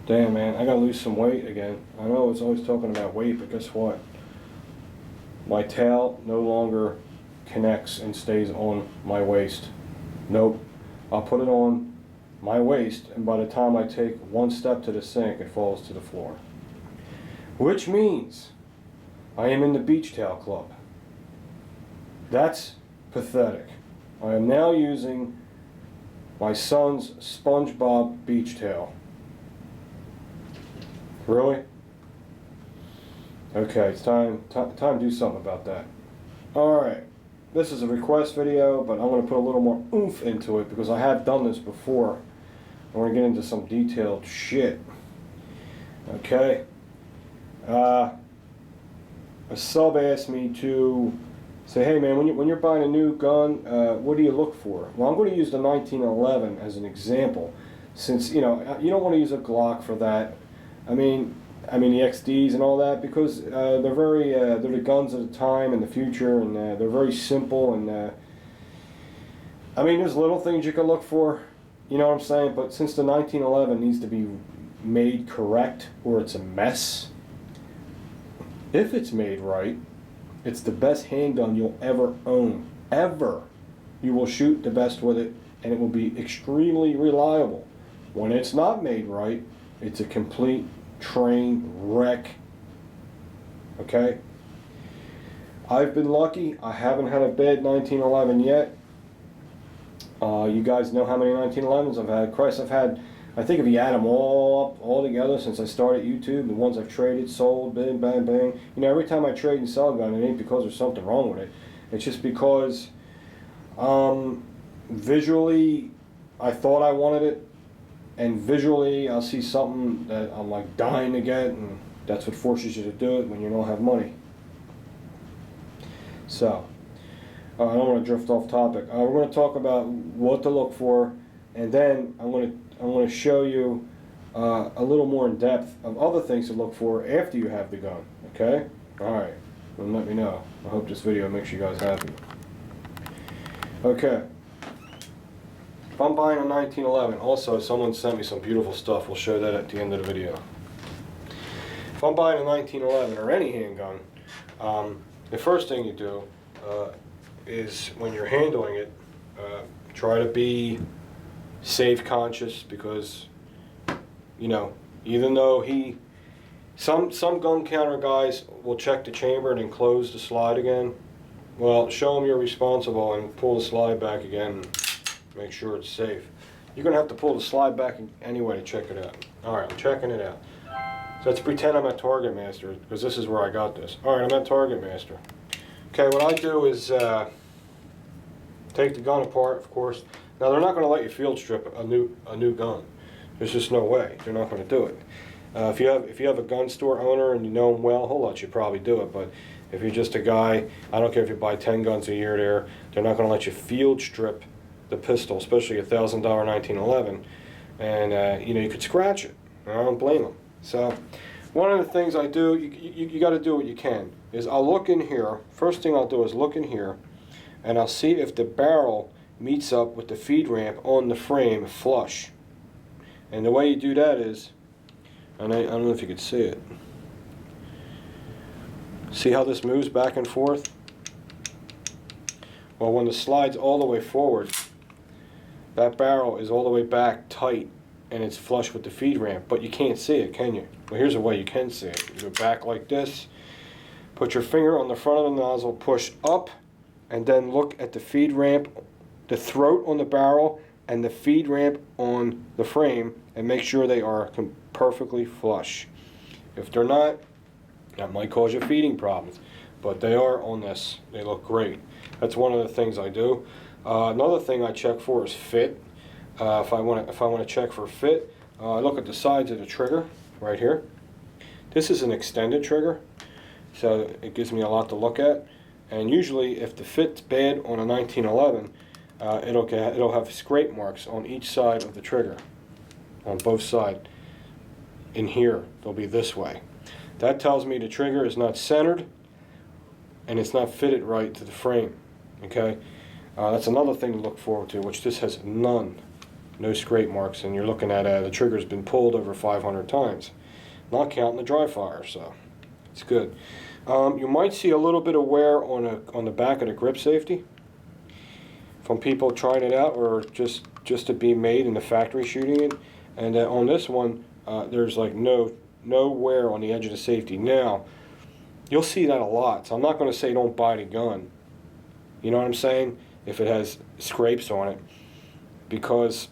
Damn, man, I gotta lose some weight again. I know it's always talking about weight, but guess what? My tail no longer connects and stays on my waist. Nope. I'll put it on my waist, and by the time I take one step to the sink, it falls to the floor. Which means I am in the beach tail club. That's pathetic. I am now using my son's SpongeBob beach tail. Really? Okay, it's time to do something about that. Alright, this is a request video, but I'm going to put a little more oomph into it because I have done this before. I want to get into some detailed shit. Okay? A sub asked me to say, hey man, when you're buying a new gun, what do you look for? Well, I'm going to use the 1911 as an example, since you don't want to use a Glock for that. I mean the XDs and all that, because they're the guns of the time and the future, and they're very simple, and there's little things you can look for, you know what I'm saying, but since the 1911 needs to be made correct or it's a mess, if it's made right, it's the best handgun you'll ever own. Ever. You will shoot the best with it, and it will be extremely reliable. When it's not made right, it's a complete train wreck. Okay? I've been lucky. I haven't had a bad 1911 yet. You guys know how many 1911s I've had. Christ, I think if you add them all up, all together, since I started YouTube, the ones I've traded, sold, bang, bang, bang. Every time I trade and sell a gun, it ain't because there's something wrong with it. It's just because visually, I thought I wanted it, and visually, I'll see something that I'm like dying to get, and that's what forces you to do it when you don't have money. So, I don't want to drift off topic. We're going to talk about what to look for, and then I'm going to show you a little more in depth of other things to look for after you have the gun. Okay? All right. Well, let me know. I hope this video makes you guys happy. Okay. If I'm buying a 1911, also someone sent me some beautiful stuff. We'll show that at the end of the video. If I'm buying a 1911 or any handgun, the first thing you do is when you're handling it, try to be safe conscious, because even though some gun counter guys will check the chamber and then close the slide again, well, show them you're responsible and pull the slide back again and make sure it's safe. You're gonna have to pull the slide back anyway to check it out. Alright, I'm checking it out. So let's pretend I'm at Target Master, because this is where I got this. Alright, I'm at Target Master. Okay, what I do is take the gun apart, of course. Now they're not going to let you field strip a new gun. There's just no way. They're not going to do it. If you have a gun store owner and you know him well, he'll let you probably do it. But if you're just a guy, I don't care if you buy 10 guns a year there, they're not going to let you field strip the pistol, especially a $1,000 1911. And you could scratch it. I don't blame them. So one of the things I do, you got to do what you can, is I'll look in here. First thing I'll do is look in here, and I'll see if the barrel meets up with the feed ramp on the frame flush. And the way you do that is, and I don't know if you can see it. See how this moves back and forth? Well, when the slide's all the way forward, that barrel is all the way back tight, and it's flush with the feed ramp, but you can't see it, can you? Well, here's a way you can see it. You go back like this, put your finger on the front of the nozzle, push up, and then look at the feed ramp, the throat on the barrel, and the feed ramp on the frame, and make sure they are perfectly flush. If they're not, that might cause you feeding problems, but they are on this. They look great. That's one of the things I do. Another thing I check for is fit. If I want to check for fit, I look at the sides of the trigger right here. This is an extended trigger, so it gives me a lot to look at. And usually, if the fit's bad on a 1911, it'll have scrape marks on each side of the trigger, on both sides. In here, they'll be this way. That tells me the trigger is not centered, and it's not fitted right to the frame. Okay, that's another thing to look forward to, which this has none. No scrape marks, and you're looking at the trigger's been pulled over 500 times. Not counting the dry fire, so it's good. You might see a little bit of wear on the back of the grip safety from people trying it out, or just to be made in the factory shooting it. And on this one, there's like no wear on the edge of the safety. Now, you'll see that a lot. So I'm not going to say don't buy the gun. You know what I'm saying? If it has scrapes on it, because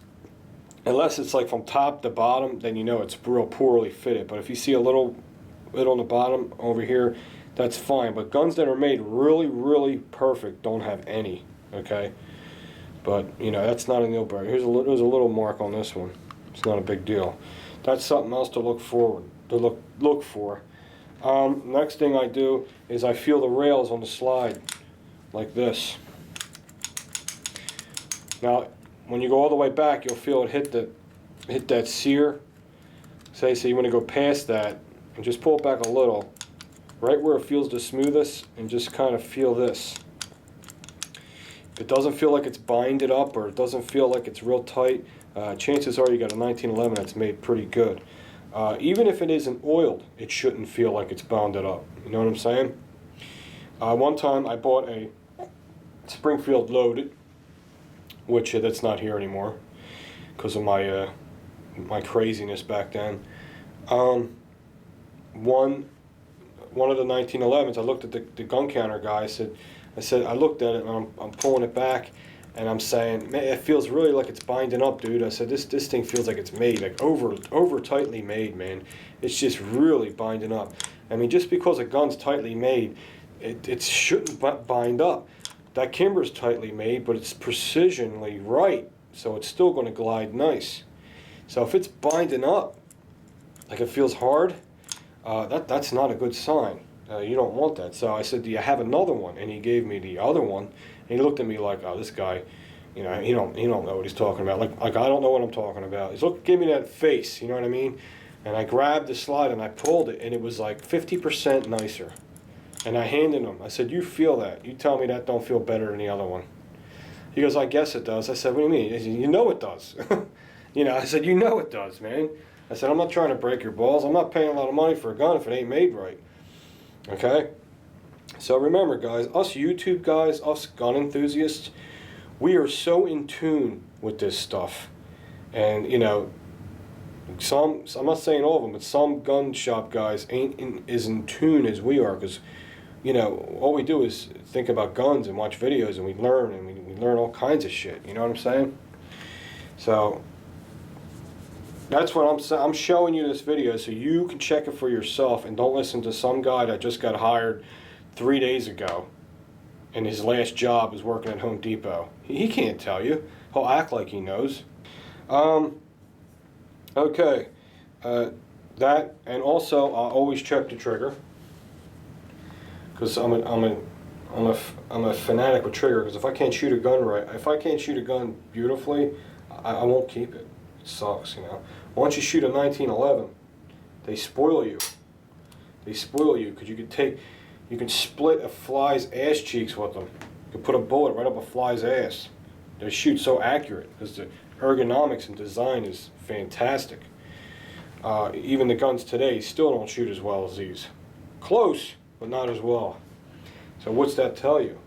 unless it's like from top to bottom, then you know it's real poorly fitted. But if you see a little bit on the bottom over here, that's fine. But guns that are made really, really perfect don't have any. Okay. But, you know, that's not a deal breaker. There's a little mark on this one. It's not a big deal. That's something else to look for. Next thing I do is I feel the rails on the slide like this. Now, when you go all the way back, you'll feel it hit that sear. So you want to go past that and just pull it back a little, right where it feels the smoothest, and just kind of feel this. If it doesn't feel like it's binded up, or it doesn't feel like it's real tight, chances are you got a 1911 that's made pretty good. Even if it isn't oiled, it shouldn't feel like it's bounded up. You know what I'm saying? One time I bought a Springfield Loaded, which that's not here anymore because of my my craziness back then. One of the 1911s, I looked at the gun counter guy. I looked at it and I'm pulling it back, and I'm saying, man, it feels really like it's binding up, dude. I said, this thing feels like it's made, like over tightly made, man. It's just really binding up. I mean, just because a gun's tightly made, it shouldn't bind up. That Kimber's tightly made, but it's precisionally right, so it's still going to glide nice. So if it's binding up, like it feels hard, that's not a good sign. You don't want that. So I said, do you have another one? And he gave me the other one. And he looked at me like, oh, this guy, you know, he don't know what he's talking about. Like I don't know what I'm talking about. He's give me that face, you know what I mean? And I grabbed the slide and I pulled it, and it was like 50% nicer. And I handed him. I said, you feel that? You tell me that don't feel better than the other one. He goes, I guess it does. I said, what do you mean? He said, you know it does. You know, I said, you know it does, man. I said, I'm not trying to break your balls. I'm not paying a lot of money for a gun if it ain't made right. Okay? So remember, guys, us YouTube guys, us gun enthusiasts, we are so in tune with this stuff. And, you know, I'm not saying all of them, but some gun shop guys ain't as in tune as we are, because, you know, all we do is think about guns and watch videos, and we learn, and we learn all kinds of shit. You know what I'm saying? So that's what I'm saying. I'm showing you this video so you can check it for yourself, and don't listen to some guy that just got hired 3 days ago and his last job is working at Home Depot. He can't tell you. He'll act like he knows. Okay. That, and also I'll always check the trigger, because I'm a fanatic with trigger, because if I can't shoot a gun right, if I can't shoot a gun beautifully, I won't keep it. It sucks, you know. Once you shoot a 1911, they spoil you. They spoil you, because you can split a fly's ass cheeks with them. You can put a bullet right up a fly's ass. They shoot so accurate, because the ergonomics and design is fantastic. Even the guns today still don't shoot as well as these. Close, but not as well. So what's that tell you?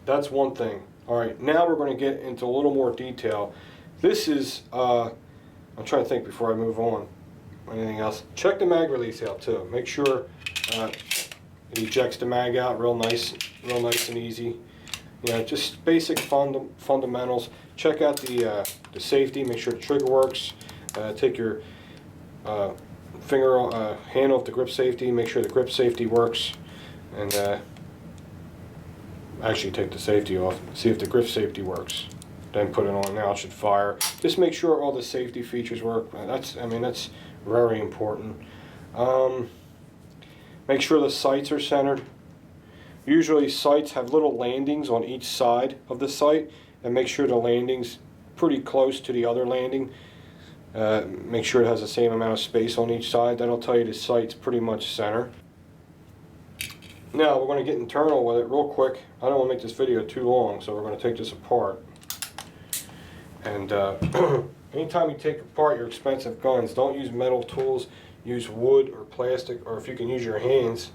That's one thing. All right, now we're going to get into a little more detail. This is, I'm trying to think before I move on. Anything else? Check the mag release out too. Make sure it ejects the mag out real nice and easy. You know, just basic fundamentals. Check out the safety. Make sure the trigger works. Take your hand off the grip safety. Make sure the grip safety works, and actually take the safety off. See if the grip safety works. Then put it on. Now it should fire. Just make sure all the safety features work. That's very important. Make sure the sights are centered. Usually sights have little landings on each side of the sight, and make sure the landing's pretty close to the other landing. Make sure it has the same amount of space on each side. That'll tell you the sight's pretty much center. Now we're going to get internal with it real quick. I don't want to make this video too long, so we're going to take this apart. And anytime you take apart your expensive guns, don't use metal tools. Use wood or plastic, or if you can use your hands,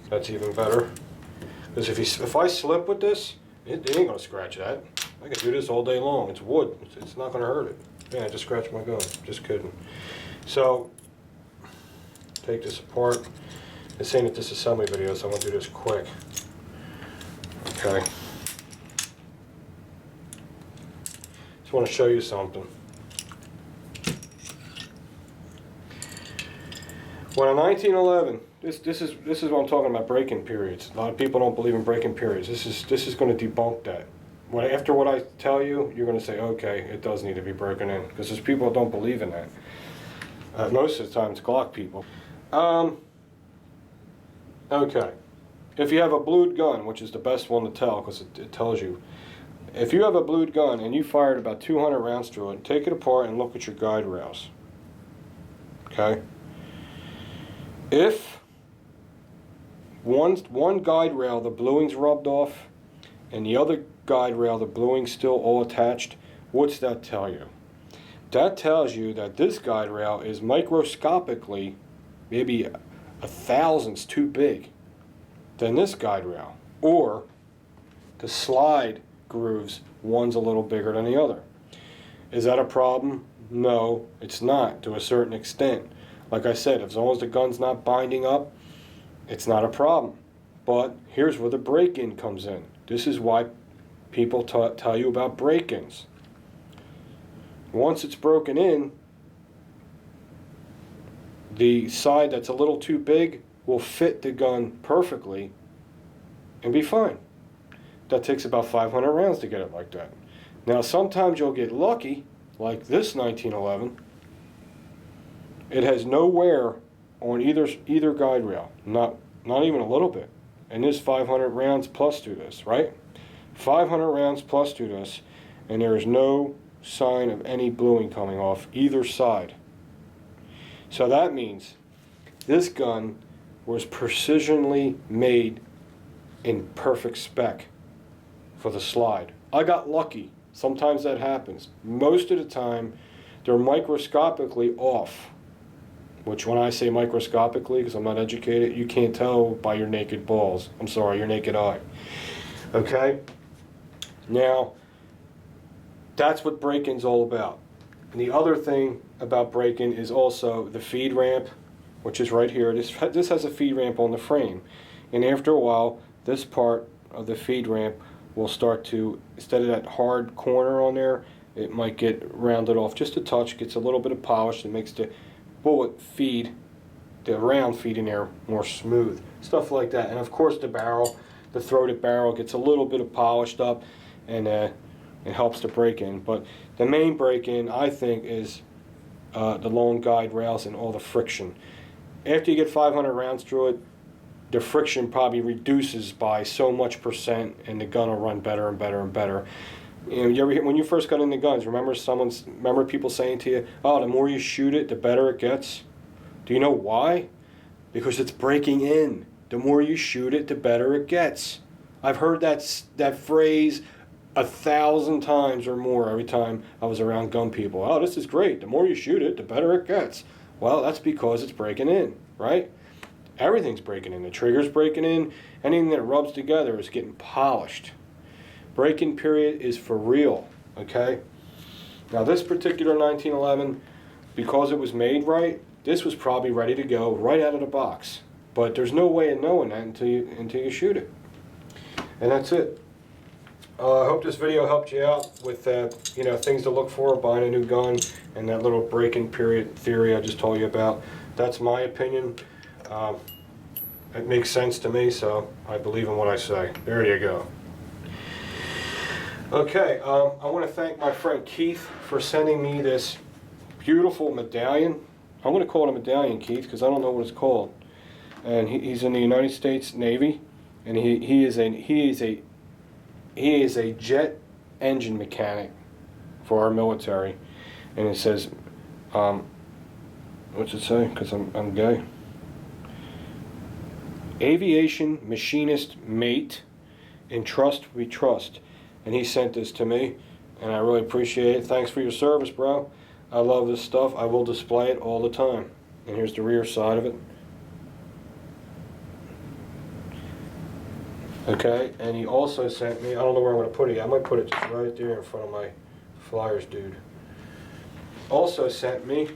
that's even better. Because if I slip with this, it ain't gonna scratch that. I can do this all day long. It's wood. It's not gonna hurt it. Yeah, I just scratched my gun. Just kidding. So take this apart. It's saying that this is assembly video, so I'm gonna do this quick. Okay. Just want to show you something. When in 1911, this is what I'm talking about, break-in periods. A lot of people don't believe in break-in periods. This is going to debunk that. After what I tell you, you're going to say, okay, it does need to be broken in, because there's people that don't believe in that. Most of the time, it's Glock people. Okay, if you have a blued gun, which is the best one to tell, because it tells you. If you have a blued gun and you fired about 200 rounds through it, take it apart and look at your guide rails. Okay. If one guide rail, the bluing's rubbed off, and the other guide rail, the bluing's still all attached, what's that tell you? That tells you that this guide rail is microscopically maybe a thousandths too big than this guide rail. Or the slide grooves, one's a little bigger than the other. Is that a problem? No, it's not, to a certain extent. Like I said, as long as the gun's not binding up, it's not a problem. But here's where the break-in comes in. This is why people tell you about break-ins. Once it's broken in, the side that's a little too big will fit the gun perfectly and be fine. That takes about 500 rounds to get it like that. Now sometimes you'll get lucky, like this 1911. It has no wear on either guide rail, not even a little bit. And there's 500 rounds plus to this, right? 500 rounds plus to this, and there is no sign of any bluing coming off either side. So that means this gun was precisionally made in perfect spec for the slide. I got lucky. Sometimes that happens. Most of the time, they're microscopically off. Which, when I say microscopically, because I'm not educated, you can't tell by your naked balls. I'm sorry, your naked eye. Okay? Now, that's what break-in's all about. And the other thing about break-in is also the feed ramp, which is right here. This has a feed ramp on the frame. And after a while, this part of the feed ramp will start to, instead of that hard corner on there, it might get rounded off just a touch, gets a little bit of polish that makes the bullet feed, the round feed in there, more smooth. Stuff like that. And of course the barrel, the throated barrel gets a little bit of polished up, and it helps to break in. But the main break in, I think, is the long guide rails and all the friction. After you get 500 rounds through it, the friction probably reduces by so much %, and the gun will run better and better and better. You know, when you first got into guns, remember people saying to you, "Oh, the more you shoot it, the better it gets." Do you know why? Because it's breaking in. The more you shoot it, the better it gets. I've heard that phrase 1,000 times or more every time I was around gun people. "Oh, this is great. The more you shoot it, the better it gets." Well, that's because it's breaking in, right? Everything's breaking in. The trigger's breaking in. Anything that rubs together is getting polished. Break-in period is for real, okay? Now this particular 1911, because it was made right, this was probably ready to go right out of the box. But there's no way of knowing that until you shoot it. And that's it. I hope this video helped you out with things to look for buying a new gun, and that little break-in period theory I just told you about. That's my opinion. It makes sense to me, so I believe in what I say. There you go. Okay, I want to thank my friend Keith for sending me this beautiful medallion. I'm going to call it a medallion, Keith, because I don't know what it's called. And he's in the United States Navy, and he is a jet engine mechanic for our military. And it says, what's it say? Because I'm gay. Aviation machinist mate, in trust we trust. And he sent this to me. and I really appreciate it. Thanks for your service, bro. I love this stuff. I will display it all the time. And here's the rear side of it. Okay, and he also sent me, I don't know where I'm going to put it. I might put it just right there in front of my flyers, dude. Also sent me,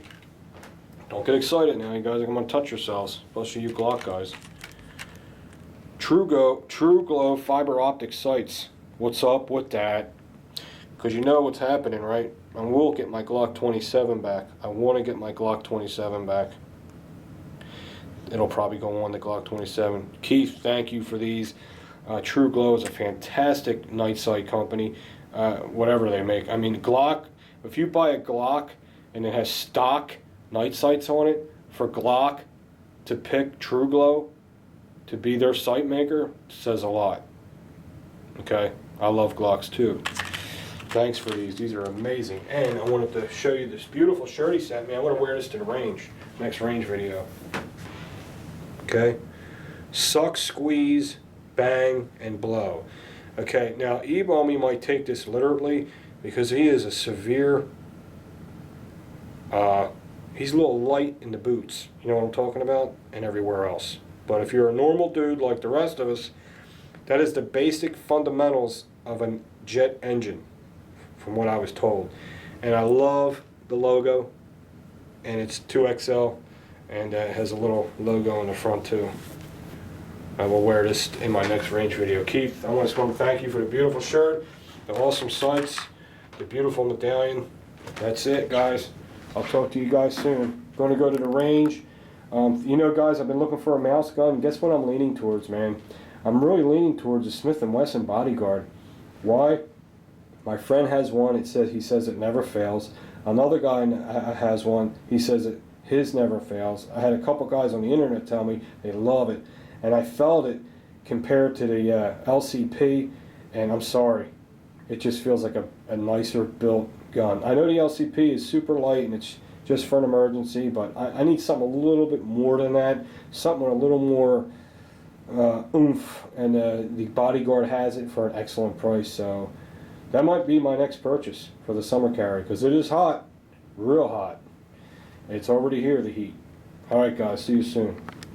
don't get excited now, you guys are going to touch yourselves, especially you Glock guys. TrueGlow fiber optic sights. What's up with that? Because you know what's happening, right? I will get my Glock 27 back. I want to get my Glock 27 back. It'll probably go on the Glock 27. Keith, thank you for these. TrueGlow is a fantastic night sight company. Whatever they make. I mean, Glock, if you buy a Glock and it has stock night sights on it, for Glock to pick TrueGlow to be their sight maker says a lot. Okay, I love Glocks too. Thanks for these. These are amazing. And I wanted to show you this beautiful shirt he sent me. I want to wear this to the range. Next range video. Okay. Suck, squeeze, bang, and blow. Okay, now E-Balmy might take this literally because he is a severe, he's a little light in the boots. You know what I'm talking about? And everywhere else. But if you're a normal dude like the rest of us, that is the basic fundamentals of a jet engine, from what I was told. And I love the logo, and it's 2XL, and it has a little logo in the front too. I will wear this in my next range video. Keith, I just want to thank you for the beautiful shirt, the awesome sights, the beautiful medallion. That's it, guys. I'll talk to you guys soon. Going to go to the range. You know, guys, I've been looking for a mouse gun. Guess what I'm leaning towards, man? I'm really leaning towards a Smith & Wesson Bodyguard. Why? My friend has one. He says it never fails. Another guy has one. He says that his never fails. I had a couple guys on the internet tell me they love it. And I felt it compared to the LCP, and I'm sorry. It just feels like a nicer built gun. I know the LCP is super light and it's just for an emergency, but I need something a little bit more than that, something with a little more oomph, and the Bodyguard has it for an excellent price, so that might be my next purchase for the summer carry, because it is hot, real hot. It's already here, the heat. Alright guys, see you soon.